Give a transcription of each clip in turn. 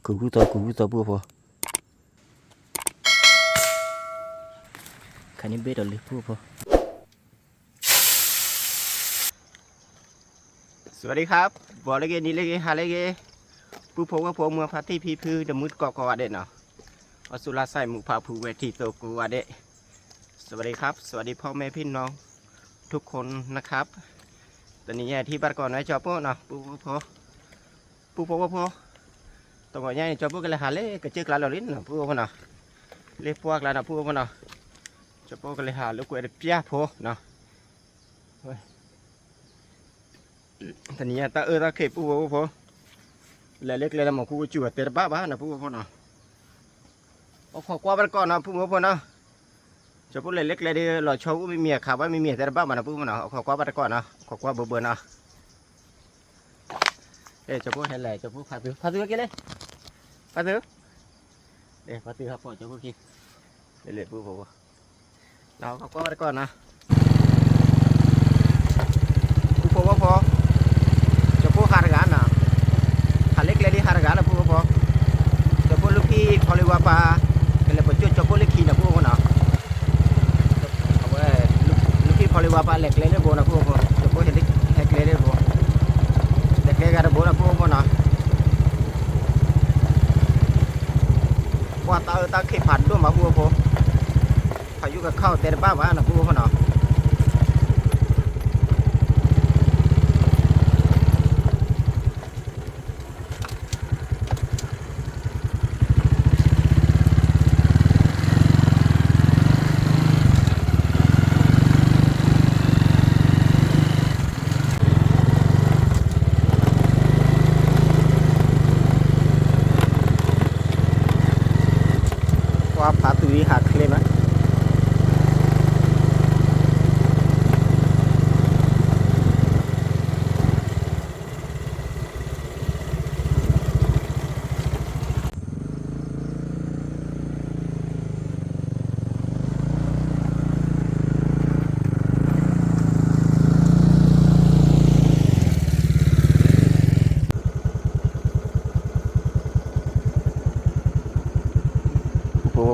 Kuku to po. Kani beda le po. สวัสดีครับบอกเลยนี่เลยหาเลยผู้พงกับผมเมืองพัทที่พีพื้นดมุดเกาะเด็ดเนาะอสุราใส่หมู่ผาภูเวทีโตกูวาเดะสวัสดีครับสวัสดีพ่อแม่พี่น้องทุกคนนะครับตอนนี้ที่บ้านก่อนนะจอปเนาะผู้พงกับผมตัวก่อนเนี่ยจอปกันเลยหาเลยก็เจอกลาลลิ้นเนาะผู้พงเนาะเลี้ยพวกแล้วเนาะผู้พงเนาะจอปกันเลยหาลูกเวรเปียพอเนาะตอนนี้ตาตาเข็บผู้พงเล็กๆแล้วมันผู้จู่เตะบ้านะผู้พงเนาะเอาขอกว่าบ้านก่อนนะผู้พงเนาะจะพูดเล็กๆเลยดิหล่อโชว์ไม่มีข่าวว่าไม่มีแต่บ้ามันนะพูดมันเนาะขอกว่าบ้านก่อนเนาะขอกว่าเบื่อเนาะจะพูดอะไรจะพูดพาตื้อกี่เลยพาตื้อพาตื้อครับพ่อจะพูดกี่เล็กๆพูดผมเราขอกว่าบ้านก่อนนะพูดผมว่าพอจะพูดหาการนะหาเล็กเลยดิหาการนะพูดพอจะพูดลูกพี่พอเลยว่าปลาเป็นอะไรประจุจะพูดเล็กขี้นะพูดมันเนาะพอเลยว่าปลาเล็กเลยเนี่ยโบนะพวกจะพวกเห็นเล็กเลยเนี่ยโบเล็กเลยกันโบนะพวกเนาะว่าตาเข็บผัดด้วยมาพวกพายุกับข้าวเตะบ้าบ้านะพวกเนาะว่าพาตุยหักเลยมั้ย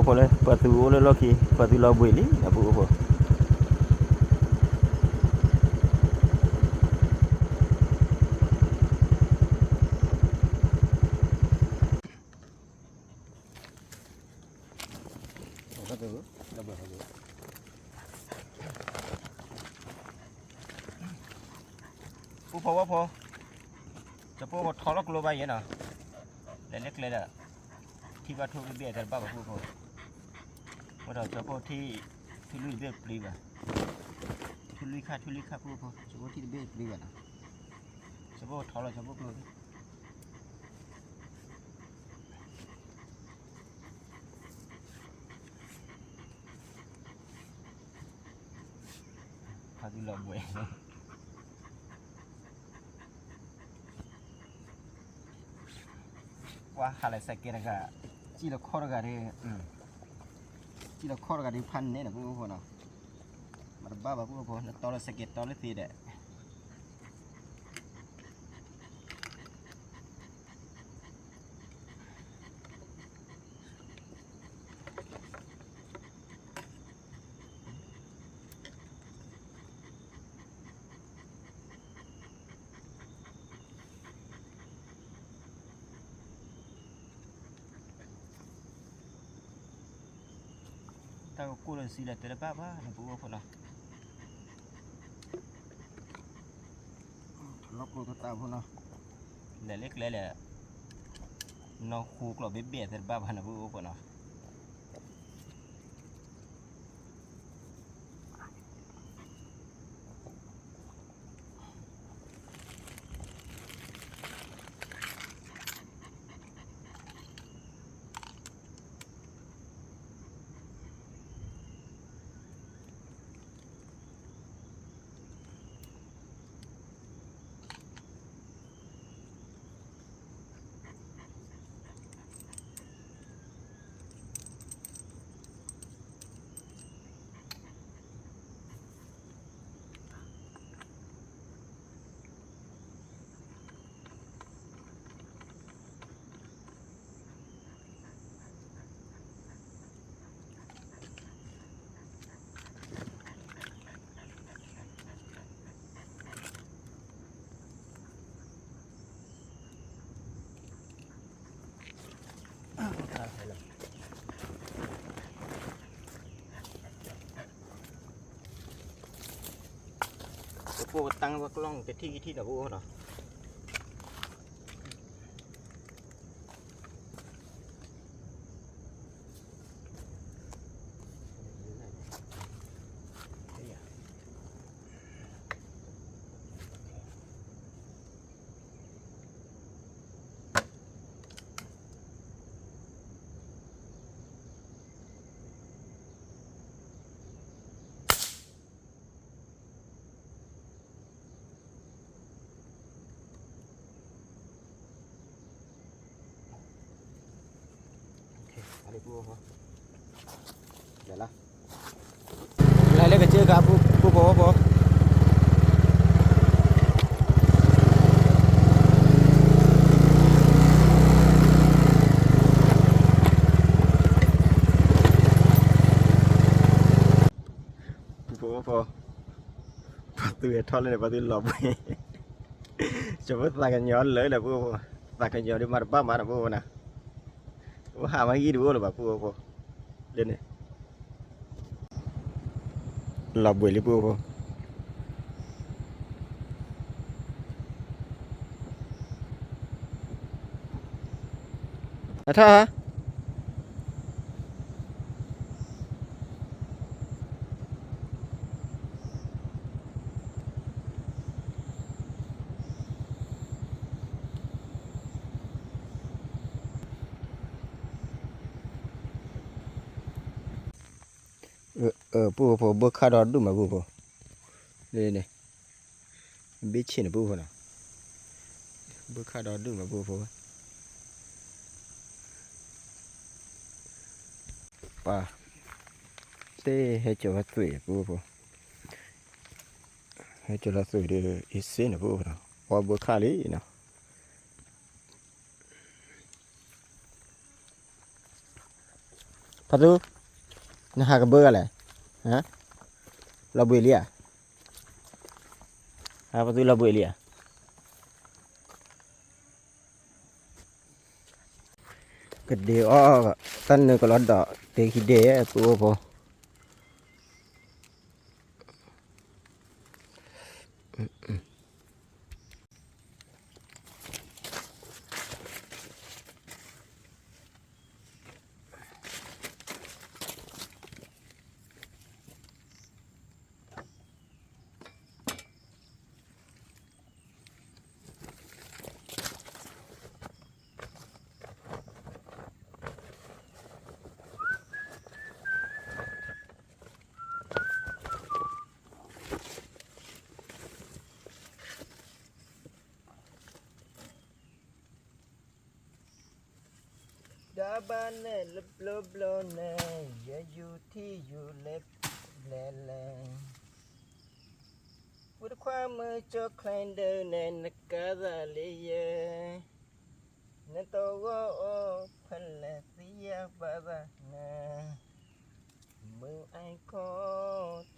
พอเลยประตูเลยล็อกกี้ประตูล็อกบุยลี่นะพวกผู้พอว่าพอจะพวกทอล็อกโลบายเนาะเล็กเลยอะที่ว่าทุกเบี้ยแต่บ้ากับผู้พอว่าเราจะพวกที่ลุยเบี้ยปลีว่ะทุลุยค่าผู้พอจะพวกที่เบี้ยปลีว่ะนะจะพวกทอเราจะพวกเลยพาดูเราบ่อยว่าอะไรใส่เกลือก็จีเราข้อก็ได้จีเราข้อก็ได้พันเนี่ยนะพวกเนาะมันบ้าพวกแล้วตอนเราใส่เกลือตอนเราตีเด็ดถ้ากูเลยสีเด็ดแต่บ้านะพวกเนาะล็อกลูกตาพวกเนาะเล็กเลยแหละน้องคู่กลับเบี้ยแต่บ้านะพวกเนาะ ปูตั้งว่ากล้องเป็นที่หนาปูเนาะอะไรปูเดี๋ยวละอะไรเล็กก็เจอกับปูปูปูtừ thon lên từ lọp cho bớt ta cái nhón lấy là vua ta cái nhón đi mà ba mà là vua nè vua hà mấy cái vua là bà vua lên này lọp bưởi lấy vua à thôi hảปูบกขาดอดดูมาปูนี่นี่บิชินปูนะบกขาดอดดูมาปูป่าเต้ให้เจ้าวัดสวยปูให้เจ้าวัดสวยดูอีเส้นปูนะว่าบกขาลีนะพัดดูนะฮะกับเบอร์อะไรฮะเราเบลียฮะพัดดูเราเบลียก็เดี๋ยวตั้งนึกก็รอดดอกเด็กขี้เดะตัวพอดาบานเล่ลบลบโลเน่อย่าอยู่ที่อยู่เล็บแหลแหลพูดความมือจกใครเดินในนักกาลาลีเยนั่นตัวโอ้พันละเสียบาบานามือไอโค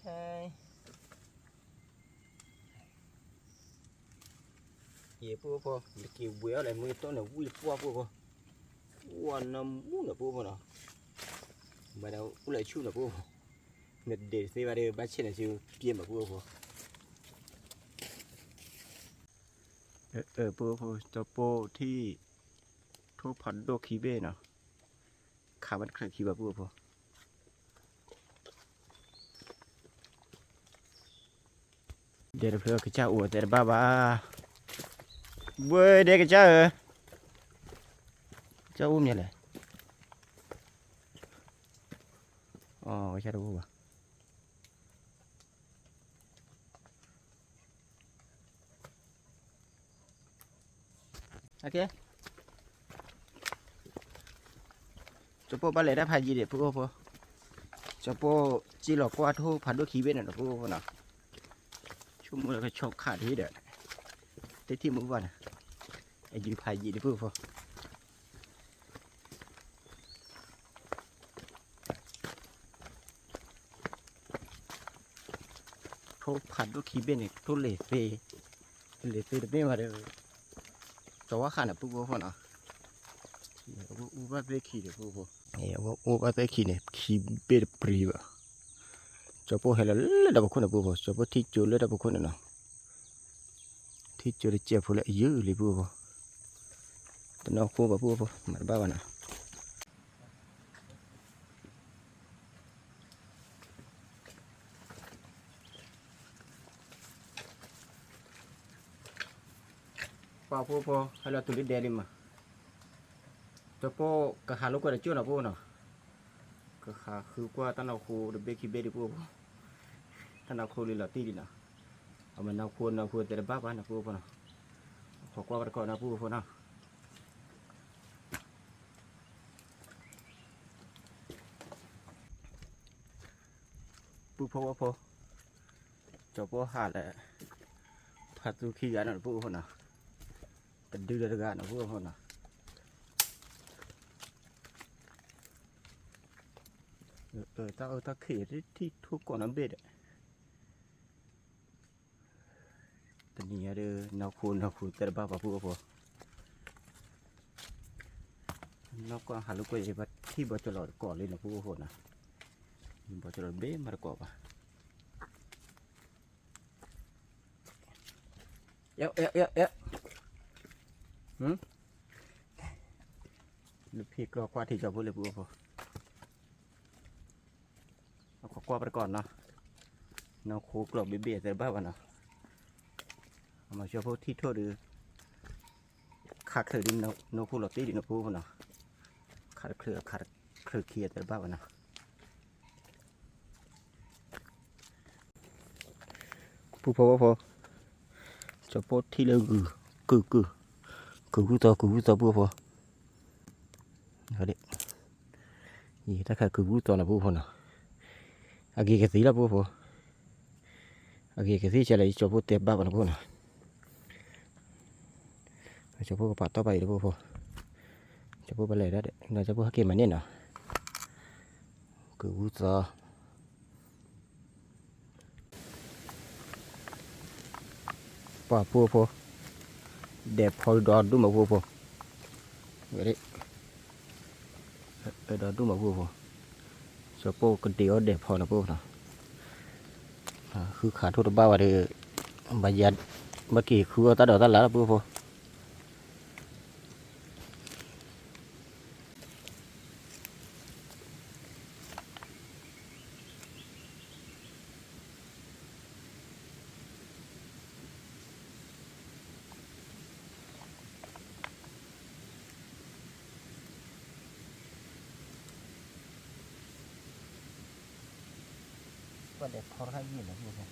ไทยเย่ปูพอเมื่อกี้เบื่ออะไรมือต้นน่ะวิ่งฟัวปูพอวันน้ำมูน่ะปูพอเนาะมาแล้วกูเลยชูน่ะปูเน็ตเด็ดสิว่าเดี๋ยวบ้านเช่นน่ะชิวเกี่ยมแบบปูพอปูพอจะโปที่ทุกพันโดคีเบ้เนาะขามันใครคีแบบปูพอเดี๋ยวเพื่อคือเจ้าอวดแต่บ้าเว้ยเด็กเจ้าเจ้าอุ้มเนี่ยแหละอ๋อใช่ดูป่ะโอเคจะโป้บ้านเลยได้พายยีเด็ดพวกพอจะโป้จีหลอกกว่าทุกพันด้วยขี้เว้นน่ะพวกน่ะชุ่มมือแล้วก็ชอบขาดที่เด็ดที่มือวันไอ้ยีพายยีเด็ดพวกพอทุกพันด้วยขี้เว้นเนี่ยทุกเลเฟ่ไม่มาเด้อจะว่าขาดน่ะพวกพอเนาะอูบาเตขี้เด็ดพวกพออูบาเตขี้เนี่ยขี้เบ็ดปรีบะจะโป้เฮลัลเลยดับคนน่ะพวกพอจะโป้ที่จูเลยดับคนน่ะเนาะ khi chưa được chia phụ lại dữ lì bùa bò tao nó khô và bùa bò mặt bao bạn à bao bùa bò hay là tụi đi đè đi mà cho bò cả hai lúc qua được chưa nào bùa nào cả hai khứ qua tao nó khô được bê khi bê đi bùa bò tao nó khô đi là tí đi nào ở mình nào khô từ bắp á nào bùa bò nàoขอquaไปก่อนนะผู้คนนะผู้พอพอจบพอหาแหละพัดตุขี้กันนะผู้คนนะกันดื้อเลยกันนะผู้คนนะถ้าเขียที่ทุกคนน้ำเบ็ดตอนนี้เด้อนาคูแต่บ้าป่ะผู้พอนอกก็หาลูกก็จะไปที่บ่อจรดก่อนเลยนะผู้คนนะบ่อจรดเบ้มาก่อนป่ะเอ๊ะลูกพี่ก็กว่าที่จะพูดเลยผู้พอเอาขอกว่าไปก่อนเนาะนาคูกรอบเบี้ยแต่บ้าป่ะเนาะมาช่วยพวกที่ทั่วดูขาดเกลือดินนาคูหลอดตีดินนาคูป่ะเนาะขาดเกลือเคียแต่บ้าป่ะเนาะผู้พอจะพวกที่เลือกกูต่อผู้พอเอาดิยี่ถ้าขาดกูต่อนะผู้พอเนาะอากีกสีละผู้พออากีกสีจะเลยจะพวกเตะบ้าป่ะนะผู้เนาะจะพวกปัดต่อไปหรือผู้พอจะพวกไปเลยได้เด็กเราจะพวกฮักเกมันเนี่ยเนาะกูต่อป่าผู้พอเด็บพอดอดูมาผู้พอเอาดิดอดูมาผู้พอจะพวกกันเดียวเด็บพอนะผู้เนาะคือขาดทุนบ้าว่าเดือบายัดเมื่อกี้คือตาดอตาหลาผู้พอก็เด็กพอให้ยินนะผู้พอ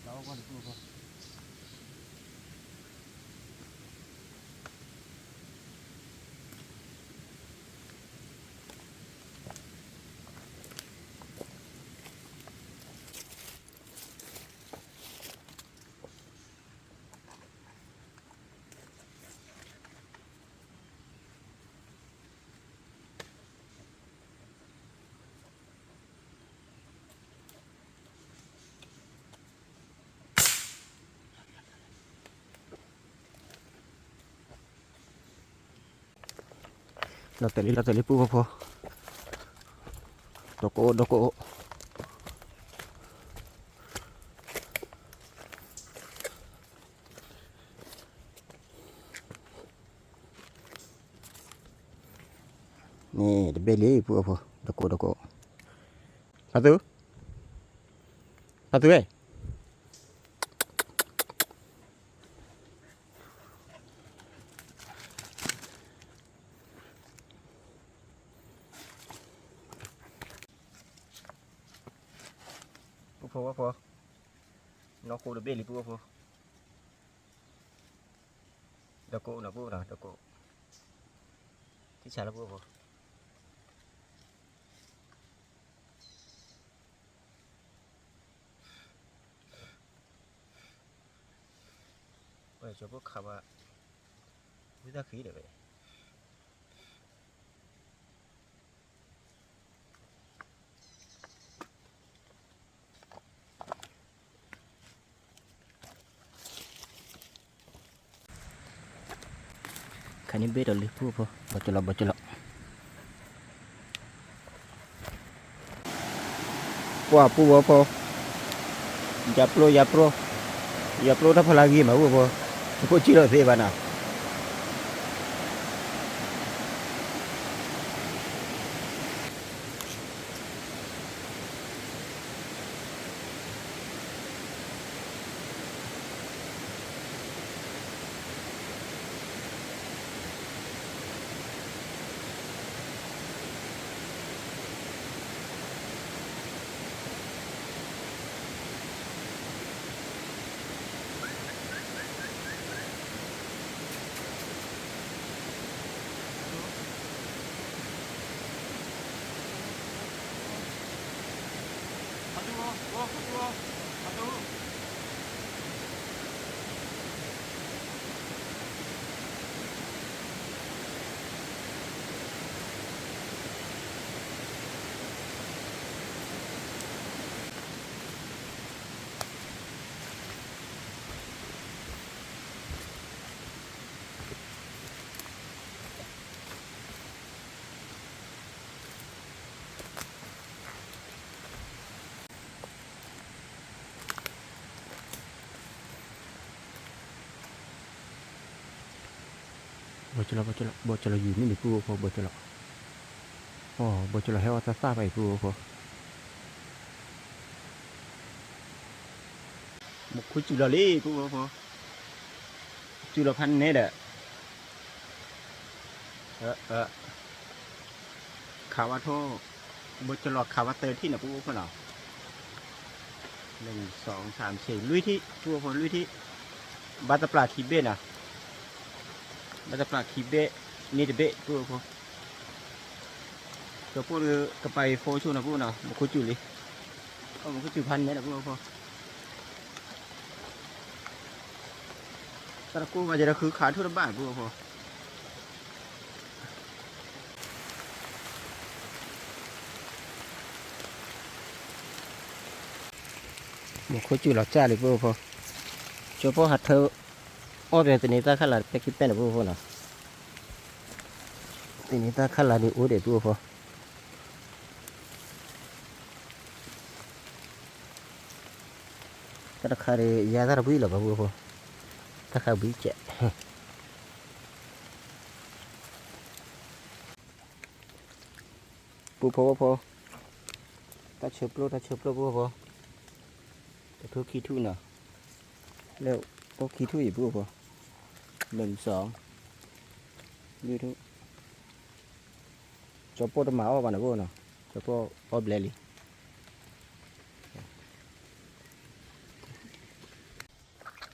เราก็ดูผู้พอเราแต่ลิผู้พอดอกโอนี่เดบเบลี่ผู้พอดอกโอปะตูเอ้ย พอพอน้องโคเดเบลิปูพอดอกโกนะปูนะดอกโกที่ชาละปูพอเจ้าพวกขับว่าวิธีขี้เดี๋ยวไปคันนี้เบ็ดเลยพูดพอบัจจุบันว่าพูดว่าพออย่าโปรถ้าพลังยิ่งมาพูดพอพูดชิโร่เสียบ้านะบัจจุบันอยู่นี่พูดพอบัจจุบันอ๋อบัจจุบันให้ว่าซาไปพูดพอบุกคุยจุลลี่พูดพอจุลพันธ์เนี่ยเด้อข่าวว่าโทบัจจุบันข่าวว่าเตอร์ที่น่ะพูดพอเนาะ1 2 3 4ลุยที่พูดพอลุยที่บัตตปลาคีเบ้น่ะบัตตปลาคีเบ้นี่เดเบ้พูดพอจะพูดกับไปโฟชูนะพูดเนาะบุกคุยจุลี่บุกคุยจุพันธ์เนี่ยนะพูดพอตะกูมาจะคือขาทุนบ้านพูดพอบุกคุยจุหล่อจ้าเลยพูดพอจะพอหัดเธออ้อเป็นตัวนี้ตาขลาดไปคิดเป็นพูดพอเนาะตัวนี้ตาขลาดนี่อู้เด็ดพูดพอตะคาเรียาตาบุยหรอพูดพอตะคาบุยเจ๊พูดพอตาเชือบโลพูดพอแต่ทุกขี้ทุ่นเนาะแล้วก็ขี้ทุ่ยพูดพอ1 2ดูทุกจอปอดมาว่าบ้านพูดเนาะจอปอเบลลี่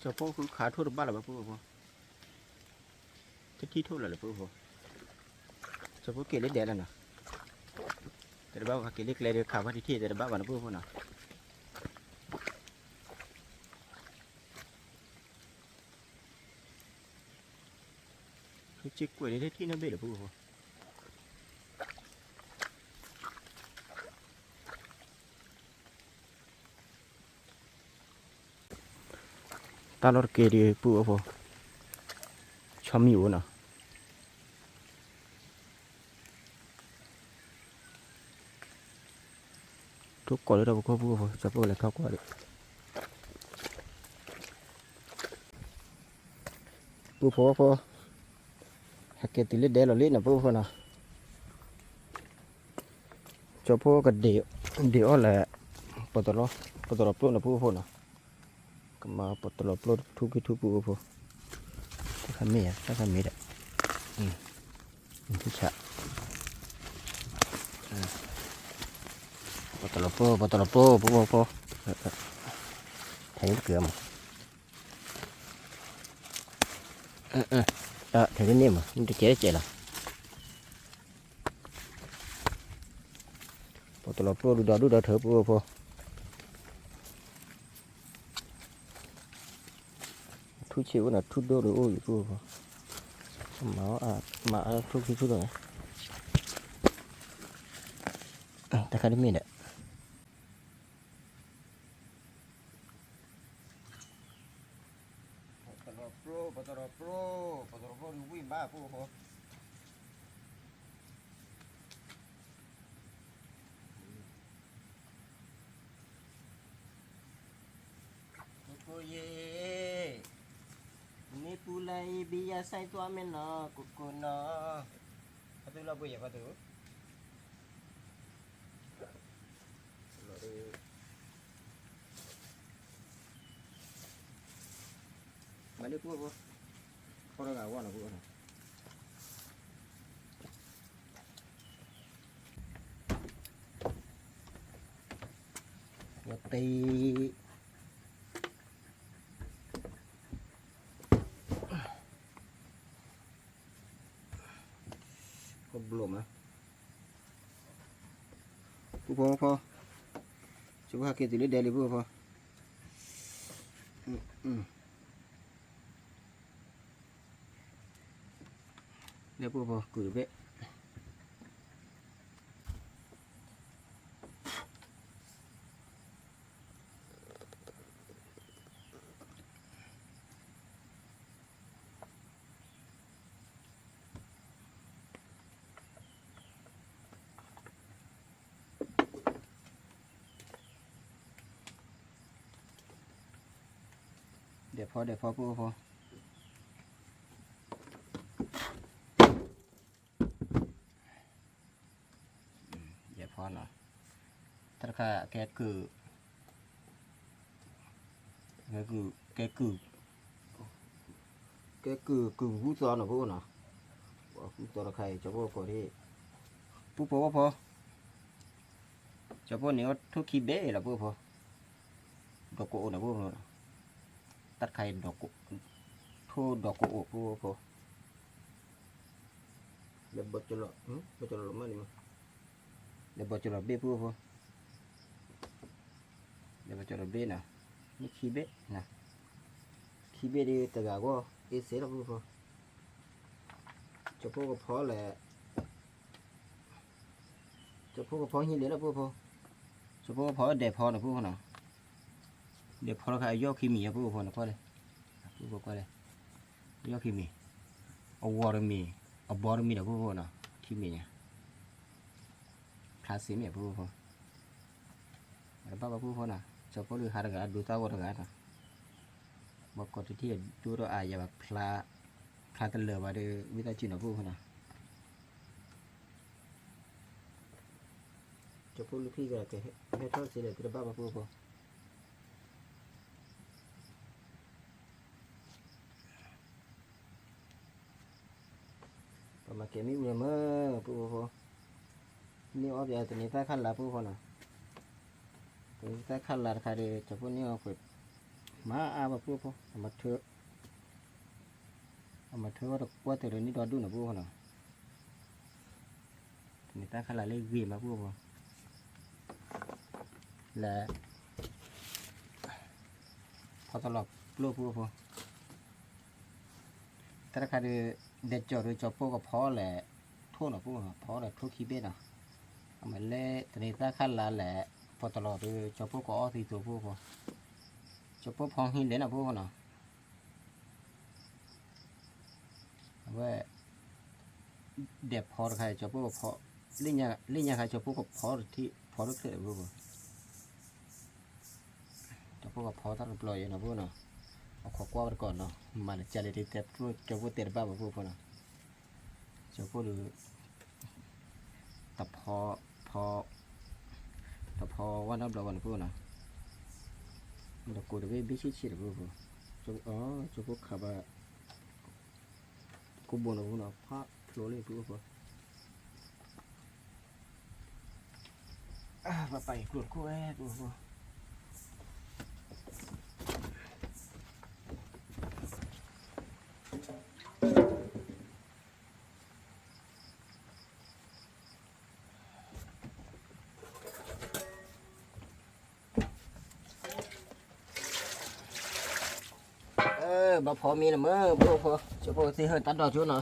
จอปอคือขาทุ่นบ้านหรอพูดพอจะขี้ทุ่นหรอพูดพอจอปอเกล็ดแดดแล้วเนาะแต่บ้านเขาเกล็ดเลยข่าวว่าที่แต่บ้านพูดพอเนาะจิกกล้วยนี่ที่นั่นเบ็ดหรือพูดตาลอดเกลีพูดพอชอมอยู่เนาะทุกคนเลยเราพูดพอจะพูดอะไรเข้ากว่าดิพูดพอฮักเกติลิดเดลลิดนะพูดพอเนาะจะพูดกับเดี๋ยวแหละปตลปลุกนะพูดพอเนาะก็มาปตลปลุกทุกพูดพอถ้าทำไม่ได้ที่ฉะปตลปลุกพูดพอ แทงเกลือมั้งแทงนิ่มมั้งมันจะเจ๊ละพอตลอดโปรดูดอเถอะพอทุชิวน่ะทุดดูโอ้ยพอมาทุกที่ทุกเลยแต่ใครได้มีเนี่ยปตลอดโปรดูวิ่งบ้าพอเย่นี่ปูไลบิยาใส่ตัวเมนอกุกุนอพัตุลาบุยพัตุมาดิปูพอเราเอาว่านะปูนะอย่าตีbelum ah po coba kita lihat dari po lihat po kurbeเดี๋ยวพอปูพอเดี๋ยวพอหน่อยถ้าแกคือผู้สอนหรอปูเนาะผู้สอนใครจะพูดก่อนที่ปูพอจะพูดเนี่ยทุกขี้เบ้ละปูพอดอกโกนะปูตัดไข่ดอกทูดอกโกโอปูพอเดี๋ยวบดจลมันนี่มั้งเดี๋ยวบดจลเบ้ปูพอเดี๋ยวบดจลเบ้นะนี่ขี้เบ้นะขี้เบ้ดีแต่ก็เอเสละปูพอจะพูดก็พอแหละจะพูดก็พอหินเหลือละปูพอจะพูดก็พอเด็ดพอนะปูพอนะเดี๋ยวพอเราขายยอดขี้หมีอะพูดพอนะพอเลยพูดก็เลยยอดขี้หมีเอาวอร์มีเอาบอร์มีนะพูดพอนะขี้หมีเนี่ยพลาสติกเนี่ยพูดพอแล้วบ้าพูดพอนะจะพูดหรือหาอะไรดูตาวอร์กันนะบอกก่อนที่ดูเราอาจจะแบบพลาตะเลือมาดูวิตาจินนะพูดพอนะจะพูดลูกพี่ก็จะให้ทอดเสียเลยแต่บ้าพูดพอมาเก็บมีเมื่อปูพอนี่ออกจากตัวนี้ใต้ขั้นละปูพอนะตัวนี้ใต้ขั้นละใครเดจะพูดนี่เอาไปมาอาบปูพอเอามาเถอะว่าแต่เรื่องนี้ดอดูนะปูพอนะตัวนี้ใต้ขั้นละเลยวีมาปูพอและพอตลอดลูกปูพอถ้าใครเด็ดจอดโดยจอพวกก็พอแหละทั่วหน่ะพวกพอแหละทั่วขี้เบ็ดอ่ะเอามาเล่ตอนนี้ถ้าขั้นละแหละพอตลอดโดยจอพวกก็อ้อที่ตัวพวกพอจอพวกพองหินเลยนะพวกน่ะว่าเด็ดพอใครจอพวกพอลิ่งยาใครจอพวกก็พอที่พอรึกเสร็จพวกจอพวกก็พอตั้งปล่อยนะพวกน่ะเอาขวากว้าไปก่อนเนาะมันจะเลยเต็มพวกจะพูดเต็มบ้าพวกน่ะจะพูดหรือแต่พอว่านับเราวันพวกน่ะเรากูจะไปบิชิดพวกจะพวกขับกูบ่นพวกน่ะพักโผล่เลยพวกมาไปกดกูพวก บ่พอมีนะเมื่อบ่พอจะพอสิเฮตัดดอกชุดเนาะ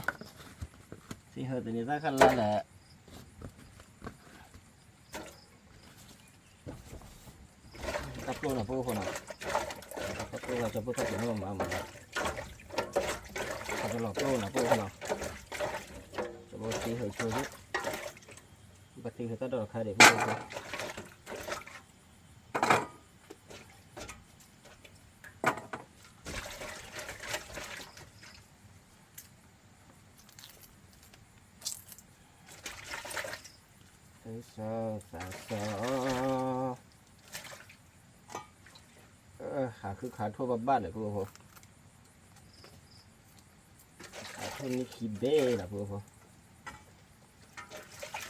สิเฮตัวนี้ได้ขั้นละแหละตัดตัวนะพวกคนน่ะตัดตัวจะพูดตัดตัวมาหมดตัดตัวหลอกตัวนะพวกคนน่ะจะพอสิเฮช่วยปฏิเฮตัดดอกใครเด็กพวกคนสขาคือขาทั่วบ้านเลยพวกผมขาทั่วนี้ขี้เบ้นะพวกผม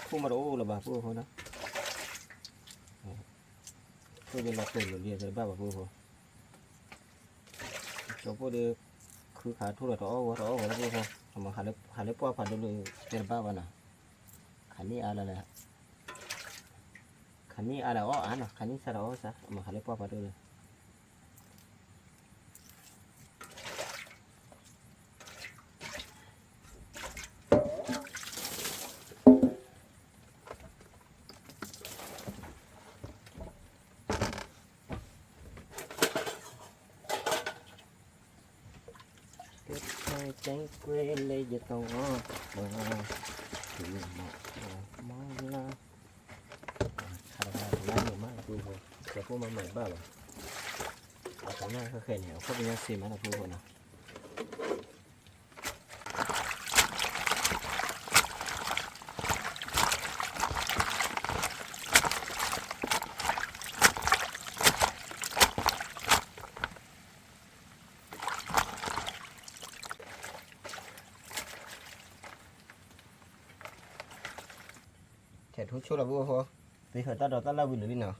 คู่มาโอ้ละบ้าพวกผมนะพวกนี้เราเป็นเรียนในบ้านพวกผมจบพวกเดียวคือขาทั่วละต่อวะต่อวะแล้วพวกผมทำมาหาเล็บป้อผ่านดูเป็นบ้าวันน่ะขันนี้อะไรเลยขันนี้อะไรอ๋ออ่ะนะขันนี้สระอ๋อซะมาหาเล็บป้อผ่านดูเลยใจเกรเลยจะต้องมาถือมาละคาราบาลนี่มากดูพอจะพูดมาใหม่บ้าหรอเอาของหน้าเขาแค่เนี่ยเขาเป็นยังซีมันนะพูดคนนะแค่ทุกชุดละพวกพอตีหัวตาดอกตาลาวิลลินเนาะ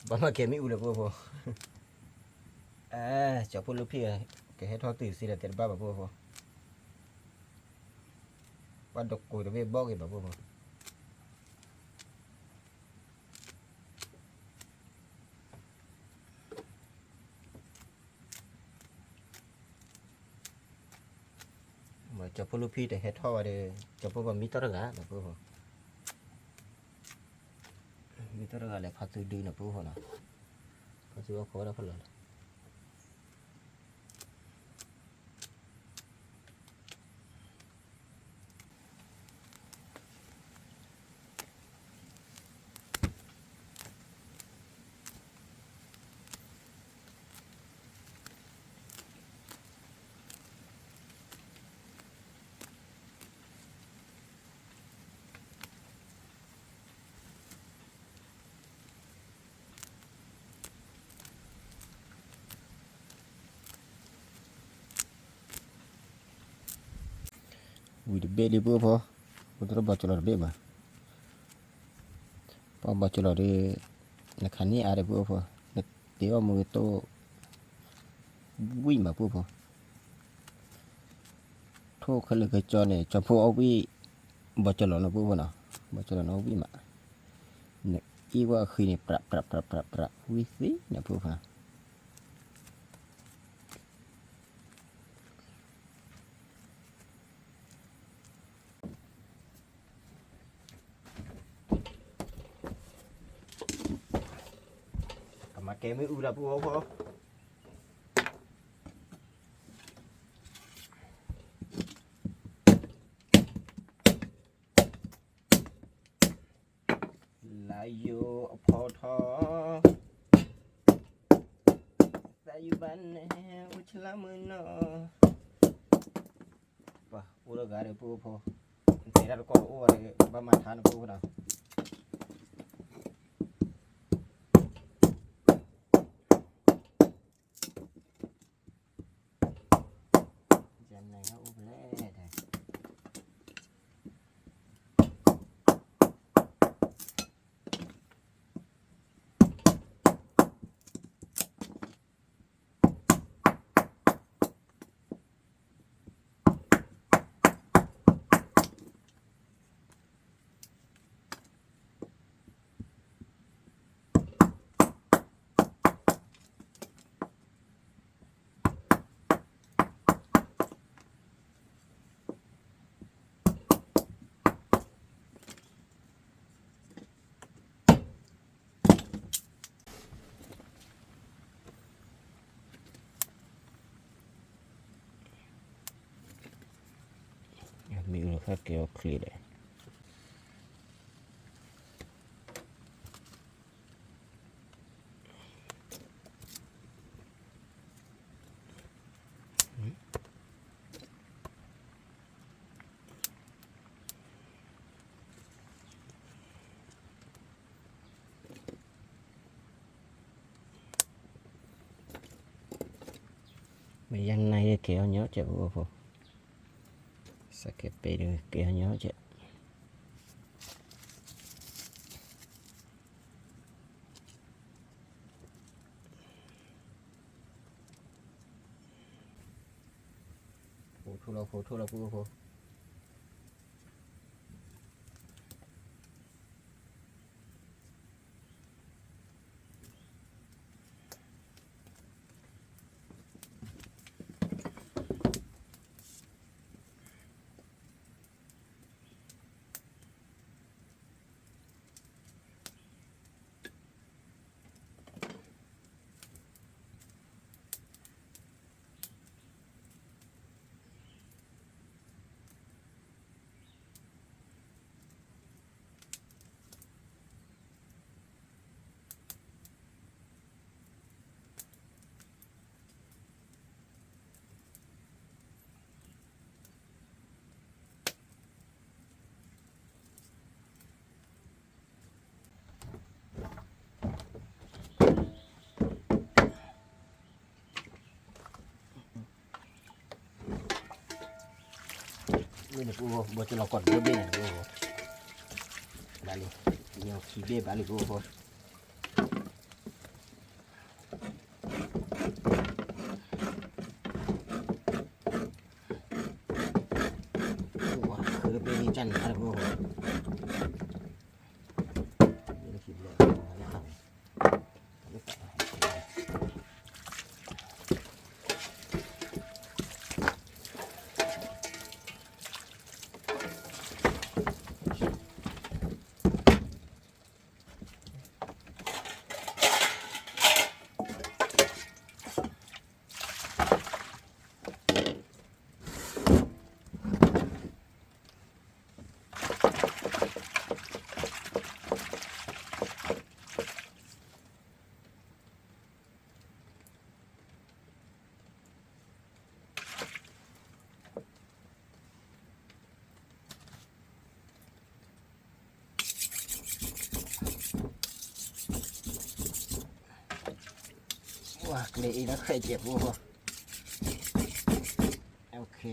บ้านมาเก็บไม่อุ่นเลยพวกพอจะพูดลูกพี่แกให้ทอดตื่นสิละเต็มบ้าแบบพวกพอว่าดอกกุยตัวเบี้ยบอกอีกแบบพวกพอมาจะพูดลูกพี่แต่ให้ทอดเลยจะพูดว่ามีตัวระแบบพวกพอมีตัวระเลยพัดตื่นดีนะพวกพอนะพัดตื่นว่าเขาได้พลังวิดเบลีพวกพอมันต้องบัจจุลาเบี้ยบ่พอบัจจุลาดีในขันนี้อะไรพวกพอในเดี๋ยวมือโตวิ่งมาพวกพอทุกคนเลยก็จอเนี่ยจอพวกเอาวิ่งบัจจุลานะพวกพอนะบัจจุลาเอาวิ่งมาเนี่ยอีว่าคือเนี่ยประวิ่งสิเนี่ยพวกพอมาเกมไม่อุ่นละพวกพอลายโยพอทอสายบ้านเนี่ยอุชลามือนอป่ะอุลกาเรพวกพอเตะแล้วก็โอ้ยบ้ามาทานพวกเรา ก็เกี่ยวคลีเลยmấy dân này kéo nhớ chợ vô phụ sẽ kẹp bê được kéo nhớ chợ phụ thu là phụ ini nih buat celokot gue nih balik nyaw kibe balik gue wah kebe can ada gue ini kibe wah kali ini kayak jet bu oke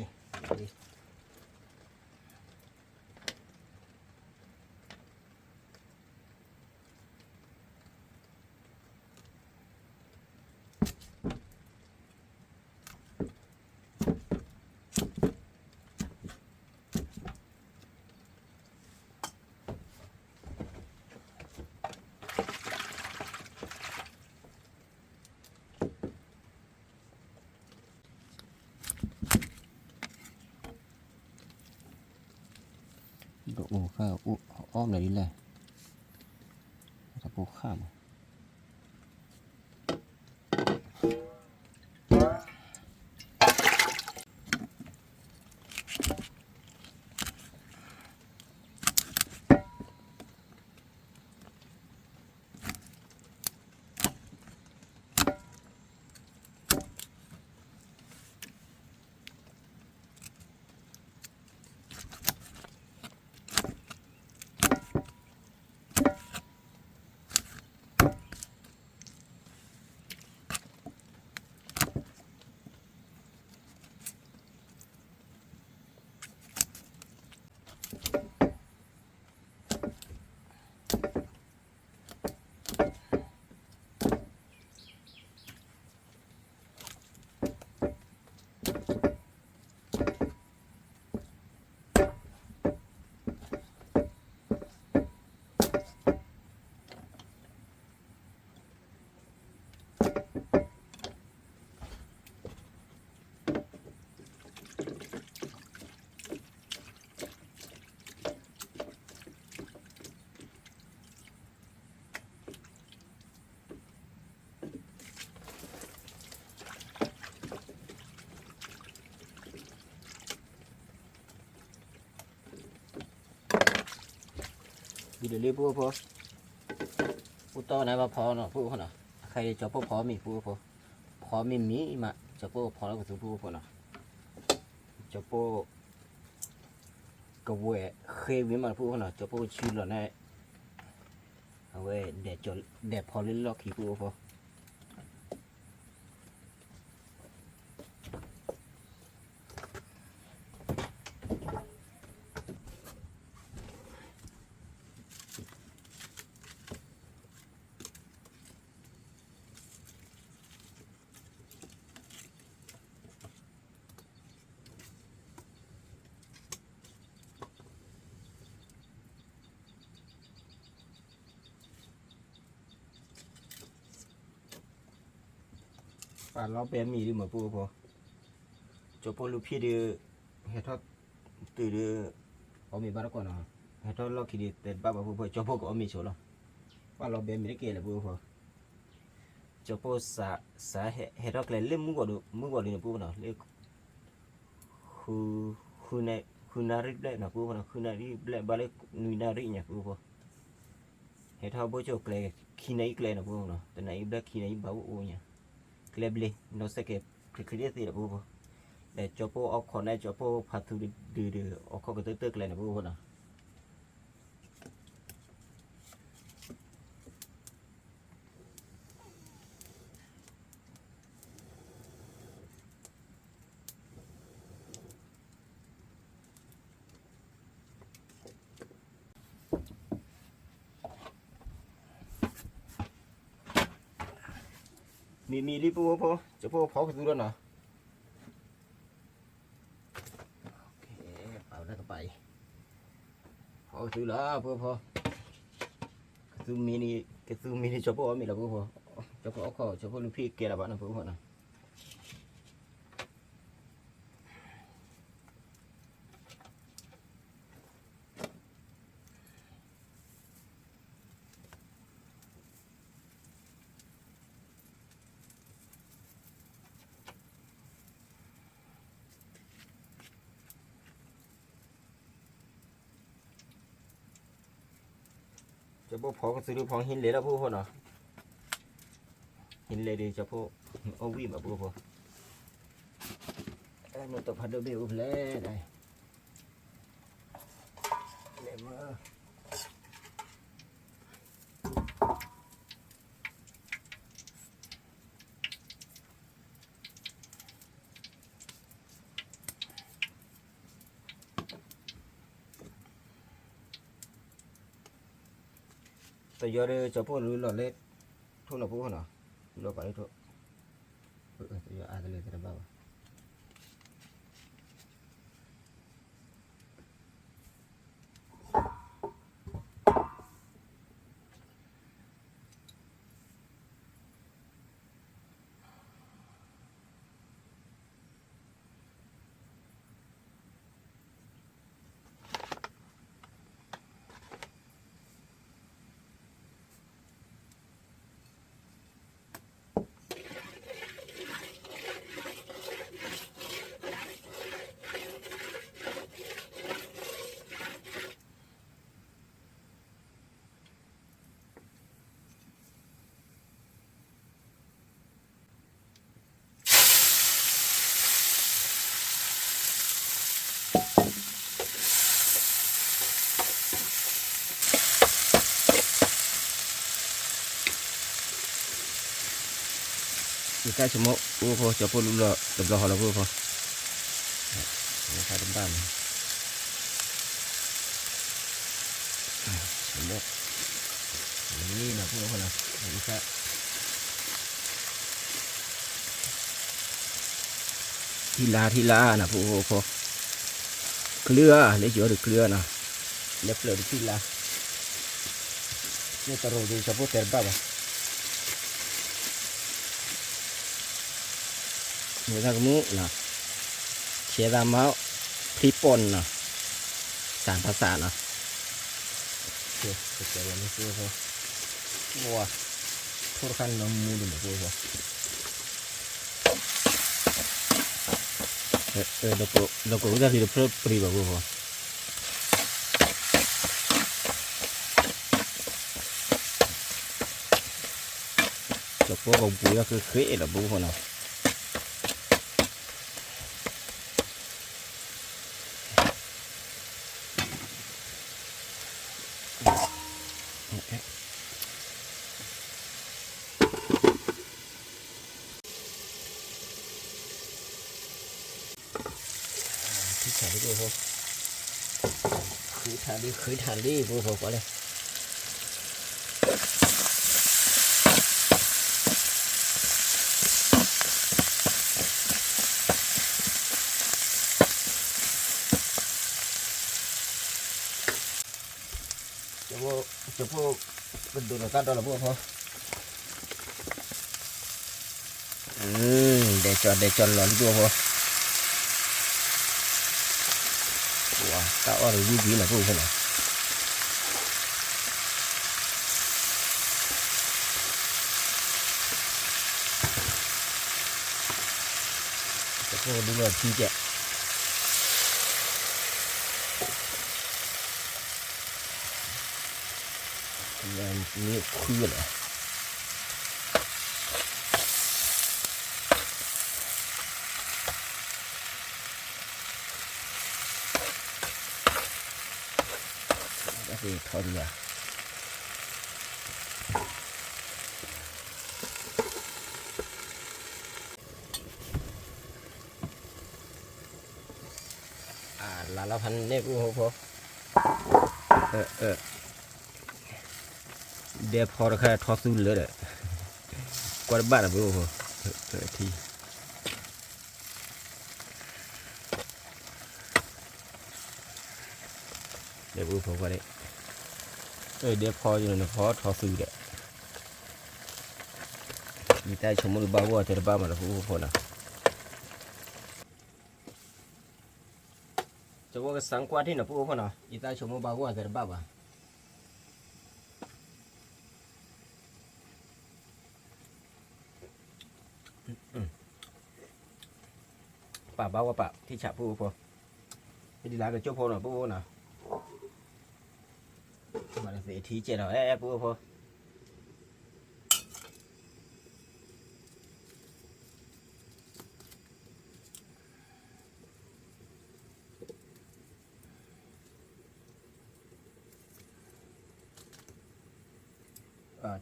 độ khá ôm này đi lên bộ khám ดูเดี๋ยวรีบพูดพูดต่อไหนว่าพอเนาะพูดเขาเนาะใครจะพูดพอมีพูดพอไม่มีมาจะพูดพอแล้วก็ถือพูดเนาะจะพูดก็เวเคยมีมาพูดเขาเนาะจะพูดชื่อหล่อแน่เอาไว้เด็ดจนเด็ดพอเล่นล็อกขี้พูดพอป่าล้อเป็นมีด้วยเหมือนพูดพอจะพูดลูกพี่ดื้อเฮ็ดทอดตื่นดื้อเอามีบ้านก่อนเนาะเฮ็ดทอดล็อกขี้ดื้อแต่บ้าพูดพอจะพูดก็เอามีโชว์เนาะป่าล้อเป็นมีได้เกลี่ยพูดพอจะพูดสาเฮ็ดทอดเลยเล่มมือก่อนดูพูดเนาะเล่คือในคือนาริบเลยนะพูดเนาะคือนาริบเลยบาเล็กนุยนาริเนี่ยพูดพอเฮ็ดทอดบ่จะเกลี่ยขี้ในเกลี่ยนะพูดเนาะแต่ในอีกแบบขี้ในบ้าโอ้เนี่ยเกลี่ยเลยน้องสเก็ตคลีสินะพูดพอแต่จอปูเอาคนได้จอปูพัดทุดื้อเอาข้อกระตึกเลยนะพูดนะมีรีบพูดพอจอปูพอกระตึกแล้วนะโอเคเอาได้ก็ไปพอกระตึกแล้วพอกระตึกมีนี่จอปูมีแล้วพูดพอจอปูเอาข้อจอปูลูกพี่เกลี่ยบ้านนะพูดพอนะจอปูพอกระตึกพอหินเลยแล้วพูดพอนะหินเลยดีจอปูเอาวิ่งมาพูดพอnó tập hoạt động đều lên này để mà tôi giờ đây cho phụ lưỡi lọt lên thôi là phụ hả nó phải thôi tôi giờ ai lên thì bao cái chấm mộ u phô cho phô lúa tập lò là u phô khai đâm đàn chấm mộนี่นะพวกเราอีกแค่ทีลานะพวกเกลือเลี้ยเกลือนะเลี้ยเกลือทีลาเนี่ยตลอดดูชอบเตะบ้าบ่เนี่ยถ้ามุนะเชียร์มาพริปนนะสามภาษานะโอเคเดี๋ยวนี้คือวัวทุกขั้นน้ำมูดเหมือนวัวเราก็จะที่เราเพิ่มปริบวัว จะพวกบางปุ๋ยก็คือเคยละบุคนเนาะที่ใส่ด้วยพวกคือทานดีพวกก็เลยจะพวกเป็นดูแล้วก็ตัวละพวกพอเดจอนหลอนตัวพอว้าตาอ้อหรือดีนะพวกคนน่ะจะพวกดูแล้วทีเจ๊นี่คืออะไรก็คือทอดยาละพันเนี่ยกูพอเดี๋ยวพอเราแค่ทอดซูเลยเด้อกว่าบ้านเราพอทีเดี๋ยวพอก็ได้เดี๋ยวพออยู่นะพอทอดซูเด้มีแต่ชมมือบ้าวัวเจอบ้ามาแล้วพอนะจะว่าสังกัดที่นะพอนะมีแต่ชมมือบ้าวัวเจอบ้าป่าบ้าว่าป่าที่ฉะพูพอไปดีร้านกับเจ้าพอหน่อยพูนะมาเสียทีเจ็ดหน่อยพูพอ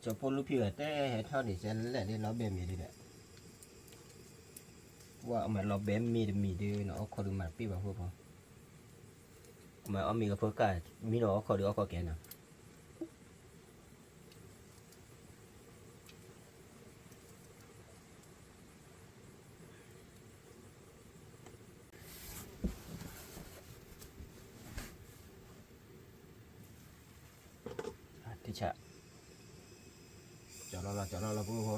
เจ้าพอลูกพี่แต่เท่านี้จะแหละเดี๋ยวเราเบมีดีแหละว่าเอามาเราเบมีดีเนาะเขาดูมาปีบ่าพูพอมาเอามีกับเพื่อนกันมีเนาะเขาดูเขาแก่เนาะที่ฉะจอดเราพูพอ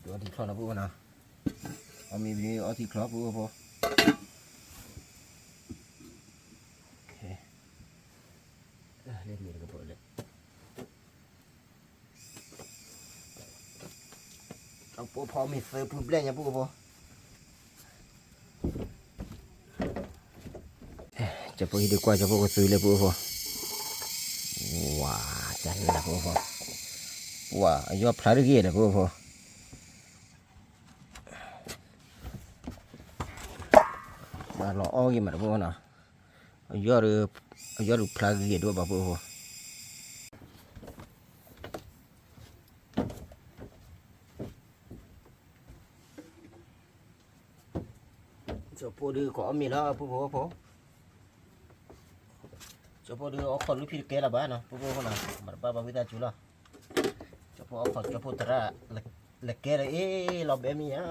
ตัวที่คลอดเราพูนะเอามีเอาที่คลอดพูพอเล่นมีกับเพื่อนเลยเอาพอมีเสือพุ่งเปลี่ยนยังพูพอจะพอดีกว่าจะพอก็ซื้อเลยพูพอว้าจันละพูพอว้ายอดพลาดกี่เลยพูพอมาหล่ออ้อกี่มาพูนะยอดพลาดกี่ด้วยบ้าพูพอจะพอดีก็มีแล้วพูพอจะพอดีเอาคนลูกพี่เกล้าบ้านนะพูนะมาบ้าวิตาจุละจะพอเอาคนจะพอตระเล็กเกล้เราแบบนี้อ่ะ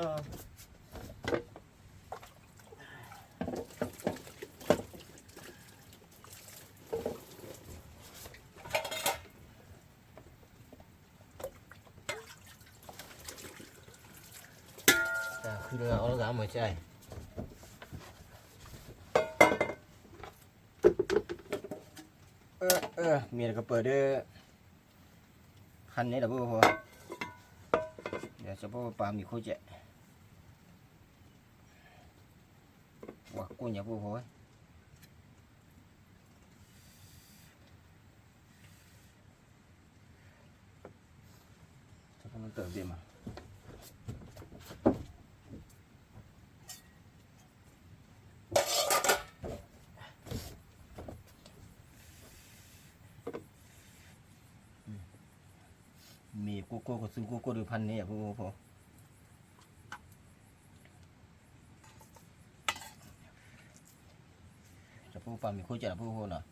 คือเอาแล้วก็ไม่ใช่มีอะไรก็เปิดด้วยคันนี้แหละพวกพอเดี๋ยวจะพวกปลามีโคเจว้า กูอย่าพูดโว้ยจะมันเติมเต็มอ่ะมีโกโก้ก็ซื้อโกโก้ดูพันนี่อ่ะพูดพอจะพูดปั๊มมีคุยจะพูดเนาะ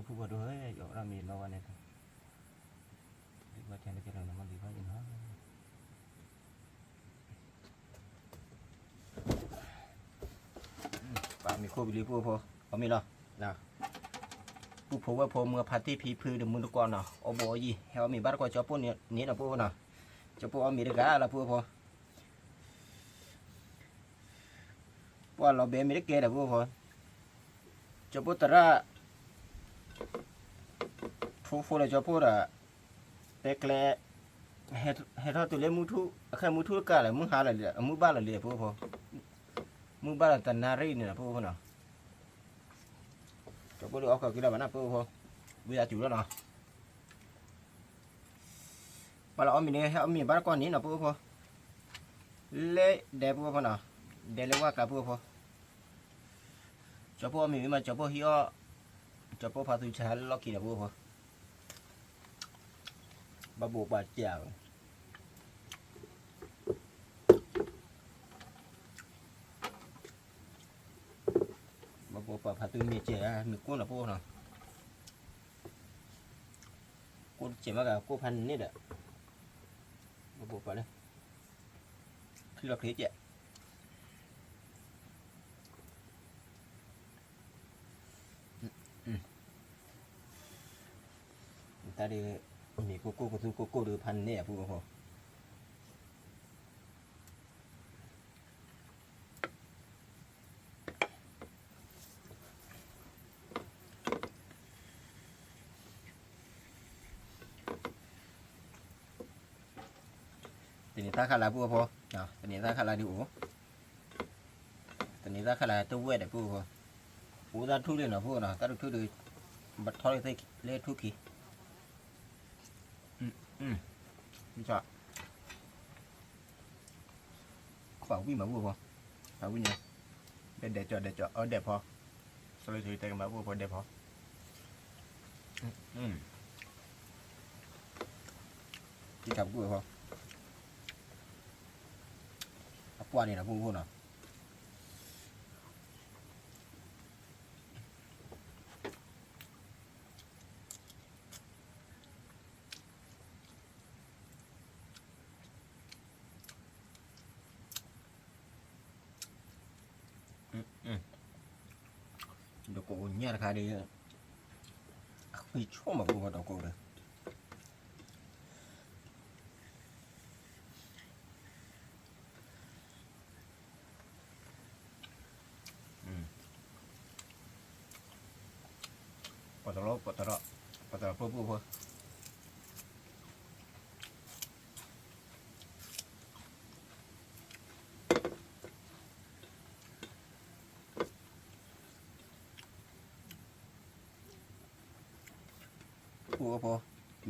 พูดว่าดูเฮ้ยเดี๋ยวเรามีเราวันนี้ดีกว่าแทนที่จะเรามันดีกว่าอย่างนั้นปั๊มมีโคบิลีพูดพอเขามีหรอนะผู้พบว่าพอเมื่อพาร์ตี้พีพื้นเดือดมือตะกอนเนาะโอ้โหยี่เฮามีบ้านก็จะพูดเนี่ยนี่นะพูดเนาะจะพูดมีเด็กอะไรพูดพอว่าเราเบมีเด็กเกย์นะพูดพอจะพูดแต่ละฟูเลยจะพูดอะแต่แกลเฮ็ดตัวเลี้ยมือทุแค่มือทุกะเลยมือหาอะไรเลยมือบ้าอะไรเลยพูดพอมือบ้าแต่นารีนี่นะพูดพอเนาะจะพูดเอาเข้ากินแล้วนะพูดพอวิจารณ์จุดแล้วเนาะพอเราเอามีเนี่ยเอามีบ้านก้อนนี้เนาะพูดพอเละเดี๋ยวพูดพอเนาะเดี๋ยวเรียกว่ากับพูดพอจะพูดมีมาจะพูดเฮียจะพูดพาตุชาล็อกกี้นะพูดพอบาบูบาเจียวบาบูบาพาตุมีเจียมีกุ้งนะพูดเนาะกุ้งเจียมากกับกุ้งพันนี่เด้อบาบูบาเลยที่เราเคยเจียตาดีมีโกโก้ก็ซื้อโกโก้ดูพันเนี่ยพูดพอตอนนี้ตาขาลาพูดพอเนาะตอนนี้ตาขาลาดิโอตอนนี้ตาขาลาตัวเวทได้พูดพออูตาทุเรียนเนาะพูดเนาะตาทุเรียนบัดทอดเลยเล่ทุกขีนี่จ้ะฝากวิ่งมาพูดพอฝากวิ่งเนี่ยเด็ดเจาะเอาเด็ดพอสเลยถือแต่กันมาพูดพอเด็ดพอที่ขับพูดพออัปวานี่นะพูดเนาะเดี๋ยวกูเนี่ยราคาดีคุยชั่วมาพูดกับกูเลยปตลพูดพูดพอ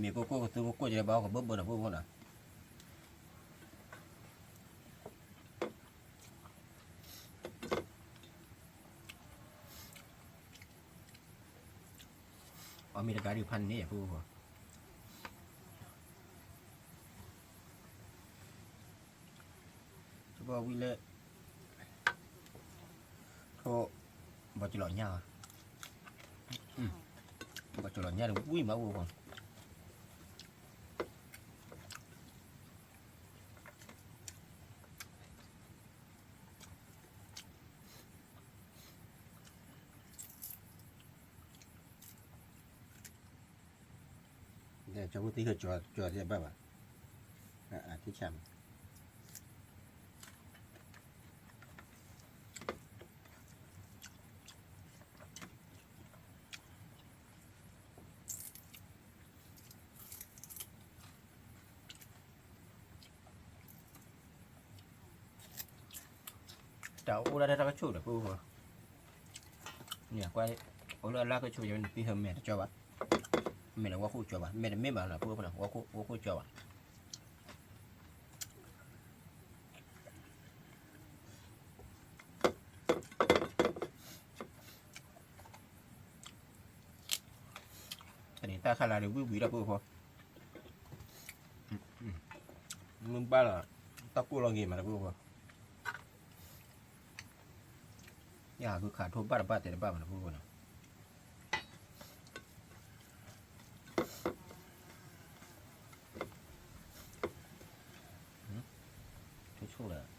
มีโกโก้ซื้อโกโก้จะได้เบากับเบิ้ลนะพูดนะเอามีราคาดิพันนี่พูดพอจะบอกวิเล่โทบอกจะหล่อเงาบอกจะหล่อเงาเลยวิ่งมาพูดพอเดี๋ยวจะพูดที่เขาจอดจะแบบว่าที่ช้ำ Cháu u ra đây ra cái chủ được u nhỉ quay u ra cái chủ cho mình đi hầm mẹ cho bạn mẹ là quá khu cho bạn mẹ là mẹ bảo là u là quá khu cho bạn ta khai là được quý vị là u mình ba là tao cua lo gì mà là u nhà cứขาดทุนบ้าแต่บ้ามันละuนะช่วยเลย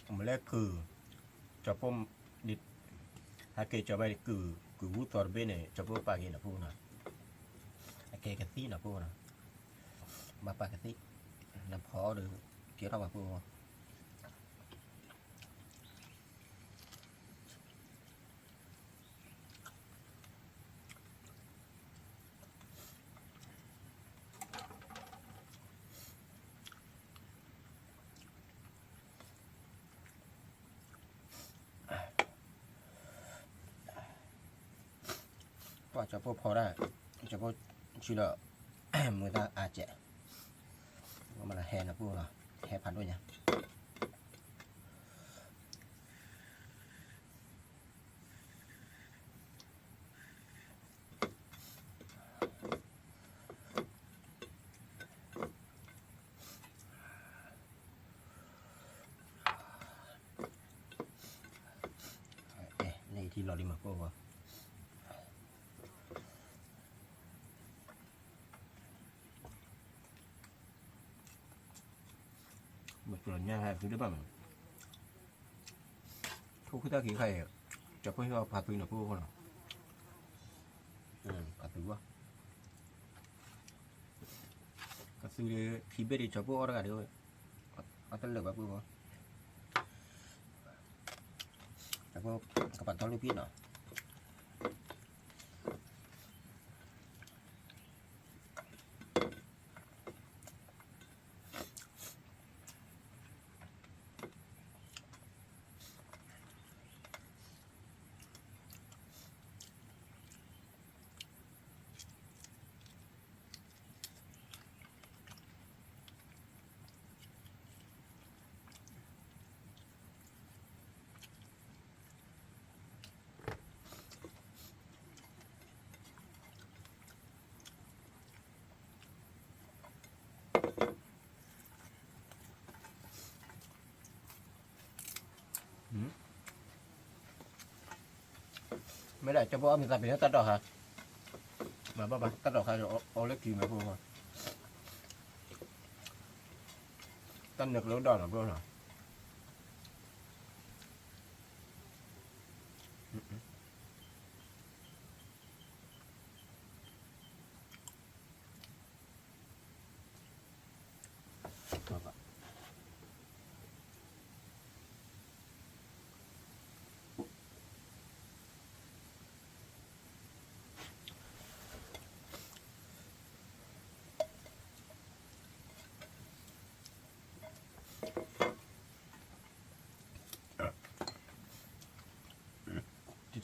ผมแรกคือจะพ่มดิถ้าเกิดจะไปคือวูตัวเบนเนี่ยจะพ่มปากเองนะพวกนะโอเคกันที่นะพวกนะมาปากกันที่น้ำพอหรือเกี่ยวกับพวกว่าจะพ่มพอได้จะพ่มชิลล์มือตาอาจจะมันแฮนะพวกนะแฮพันด้วยเนี่ยนี่ที่เราดิมาพวกmột lần nha hai thứ đó bằng thu cái ta kiểu này cho cái hoa phạt tươi là vô không phạt tươi quá cái thứ khi biết đi cho vô đó cả được có tên lực bác vô các vô các bạn tháo lưu biết nàoไม่ได้จะบอกมีตัดเป็นตัดดอกฮะมาบ้าตัดดอกใครเอาเล็กกี่มาพวกตัดหนึกแล้วดอกหรอพวกหรอ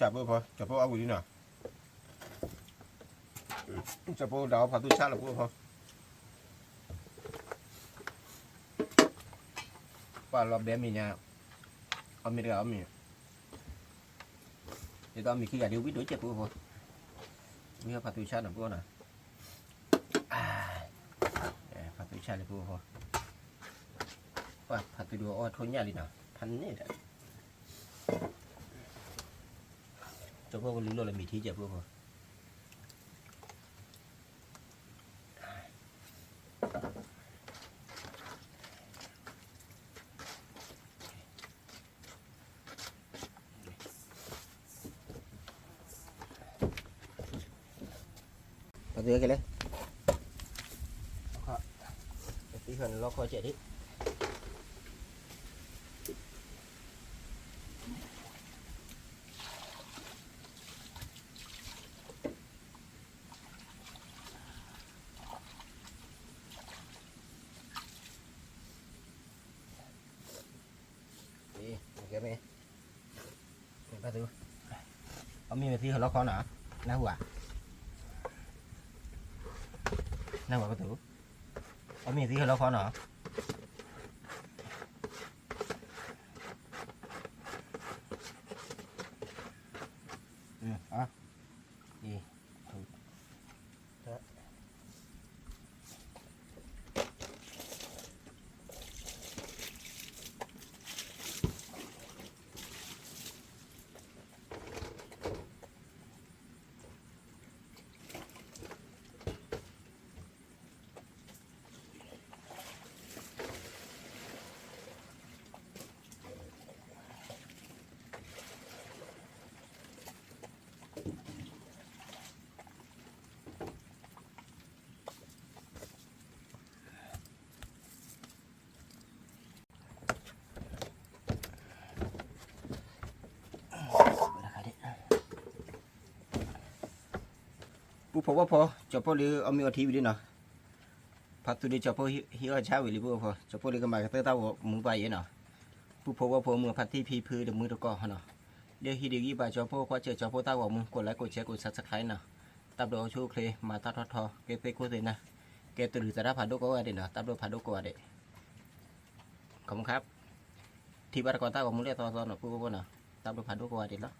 จับพอจับพอเอาอยู่นี่น่ะจับพอดาวพาตุชาติหรือพอว่ารอบเดมีเนี่ยเอามีเดียวเอามีเดี๋ยวตอนมีขี้ยาเดียววิทย์ด้วยเจ็บพอมีพาตุชาติหรือพอน่ะพาตุชาติหรือพอว่าพาตุดูอ้อทนยาดีน่ะพันนี่แหละcho cô lý lo là mì thí chả cô เอาเตือกันเลยtí phần lo coi chạy đi đi ok mẹ ba thứ ông mi tí lo khó nào na hùa na hùa ba thứ ông mi tí lo khó nào hả gìผู้พบว่าพอจบพอหรือเอามีอทีวีด้วยเนาะพัดตัวเดียวจบพอหิวเช้าหรือพอจบพอหรือก็มาเตอร์เต้ามือไปเนาะผู้พบว่าพอมือพัดที่พีพื้นเดี๋ยวมือตะกอเนาะเดี๋ยวฮีเดียวยี่บาจบพอก็เจอจบพอเต้ามือกดไลค์กดแชร์กดซับสไครต์เนาะตับโดชูเคลมาตัดทอเกเตโคเตนะเกตุหรือจะรับผ่านดูก็ว่าเด็ดเนาะตับโดผ่านดูก็ว่าเด็ดขอบคุณครับที่บ้านก่อนเต้ามือเรียกตอนเนาะผู้พบเนาะตับโดผ่านดูก็ว่าเด็ดแล้ว